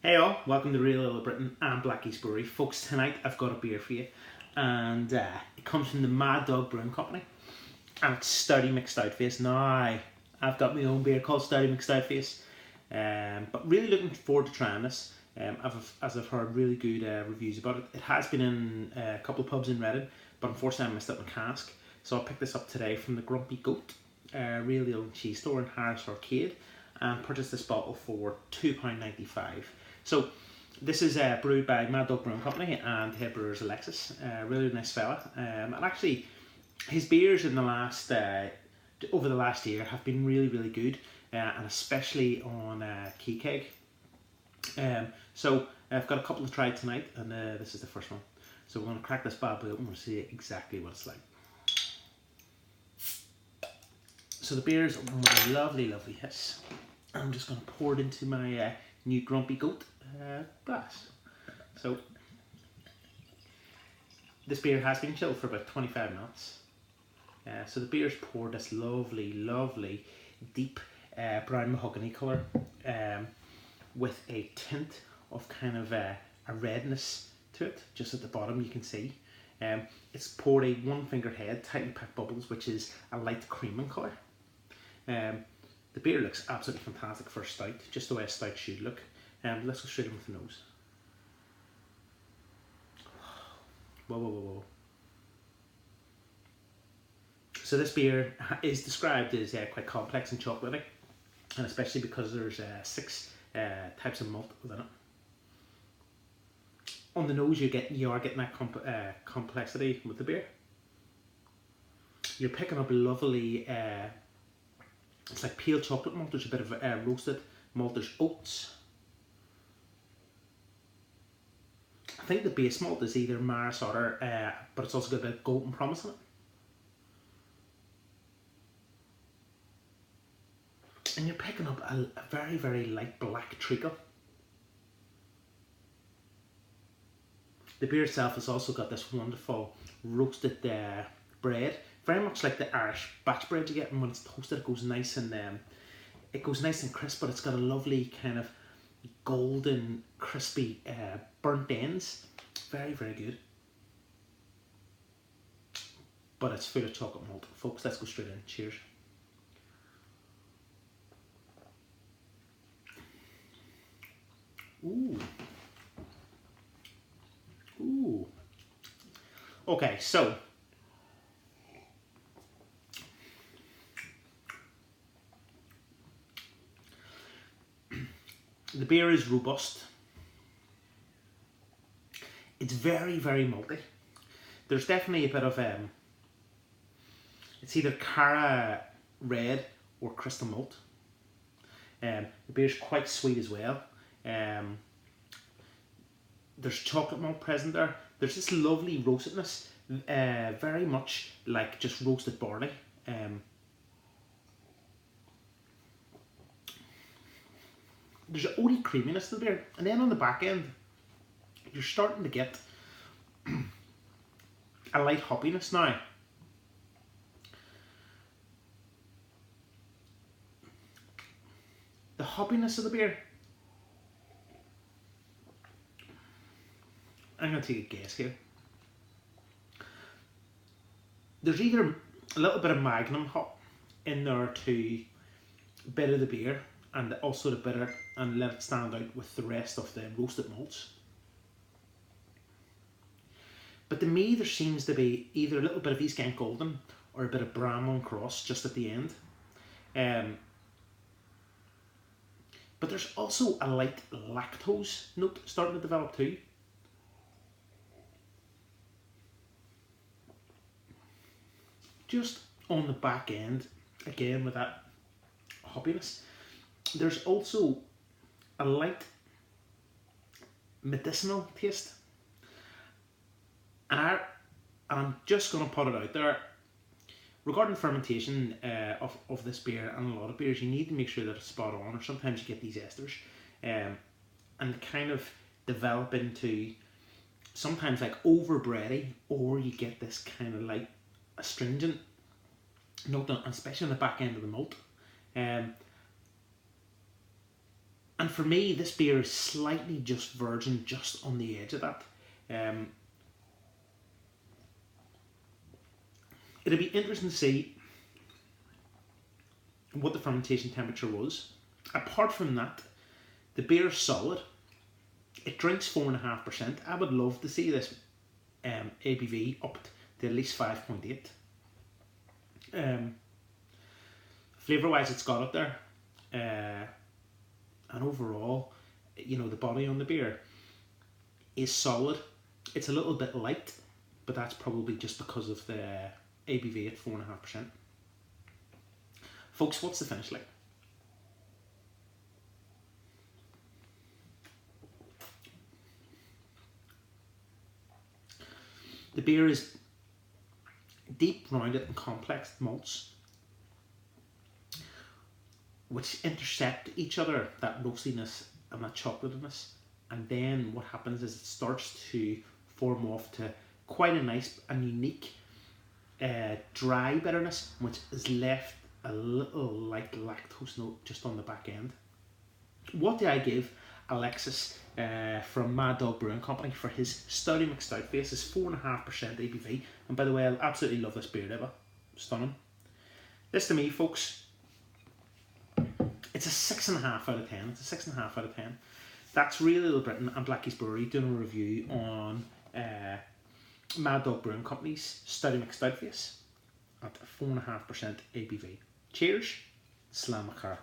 Hey all, welcome to Real Little Britain and Blackie's Brewery. Folks, tonight I've got a beer for you, and it comes from the Mad Dog Brewing Company, and it's Stouty McStout Face. Now, I've got my own beer called Stouty McStout Face, but really looking forward to trying this, as I've heard really good reviews about it. It has been in a couple of pubs in Reading, but unfortunately I missed it in cask, so I picked this up today from the Grumpy Goat, Real Little Cheese Store in Harris Arcade, and purchased this bottle for £2.95. So this is brewed by Mad Dog Brewing Company, and head brewer is Alexis, really nice fella. And actually, his beers in the last over the last year have been really good, and especially on Key Keg. So I've got a couple to try tonight, and this is the first one. So we're going to crack this bad boy open and see exactly what it's like. So the beer is with a lovely hiss. I'm just going to pour it into my new Grumpy Goat glass. So this beer has been chilled for about 25 minutes. So the beer's poured this lovely deep brown mahogany colour, with a tint of kind of a redness to it. Just at the bottom you can see. It's poured a one finger head, tightly packed bubbles, which is a light cream in colour. The beer looks absolutely fantastic for a stout, just the way a stout should look. Let's go straight in with the nose. Whoa. So this beer is described as quite complex and chocolatey, and especially because there's 6 types of malt within it. On the nose you are getting that complexity with the beer. You're picking up a lovely, it's like pale chocolate malt, there's a bit of roasted malt, there's oats. I think the base malt is either Maris Otter, but it's also got a bit of golden promise in it. And you're picking up a very light black treacle. The beer itself has also got this wonderful roasted bread, very much like the Irish batch bread you get, and when it's toasted it goes nice and crisp, but it's got a lovely kind of golden crispy burnt ends. Very good, but it's full of chocolate malt. Folks, let's go straight in. Cheers. Ooh. Okay, so the beer is robust. It's very malty. There's definitely a bit of it's either Cara Red or Crystal Malt. The beer's quite sweet as well. There's chocolate malt present there. There's this lovely roastedness, very much like just roasted barley. There's an oaty creaminess to the beer, and then on the back end you're starting to get a light hoppiness now. The hoppiness of the beer, I'm going to take a guess here. There's either a little bit of Magnum hop in there to bitter the beer, and also the bitter, and let it stand out with the rest of the roasted malts. But to me there seems to be either a little bit of East Kent Golden or a bit of Bramwell Cross just at the end. But there's also a light lactose note starting to develop too. Just on the back end, again with that hoppiness, there's also a light medicinal taste. And I'm just going to put it out there, regarding fermentation of this beer and a lot of beers, you need to make sure that it's spot on, or sometimes you get these esters and kind of develop into sometimes like over bready, or you get this kind of like astringent note, especially on the back end of the malt. And And for me, this beer is slightly just virgin, just on the edge of that. It'd be interesting to see what the fermentation temperature was. Apart from that, the beer is solid. It drinks 4.5%. I would love to see this ABV up to at least 5.8. Flavour wise, it's got up there. And overall, you know, the body on the beer is solid. It's a little bit light, but that's probably just because of the ABV at 4.5%. Folks, what's the finish like? The beer is deep, rounded and complex malts which intercept each other, that roastiness and that chocolatiness, and then what happens is it starts to form off to quite a nice and unique dry bitterness, which is left a little like lactose note just on the back end. What do I give Alexis from Mad Dog Brewing Company for his STOUTY McStout face? His 4.5% ABV, and by the way, I absolutely love this beer, Deva. Stunning. This to me, folks, it's a 6.5 out of 10. It's a 6.5 out of 10. That's Really Little Britain and Blackie's Brewery doing a review on Mad Dog Brewing Company's STOUTY McStout face at 4.5% ABV. Cheers, Slamacara.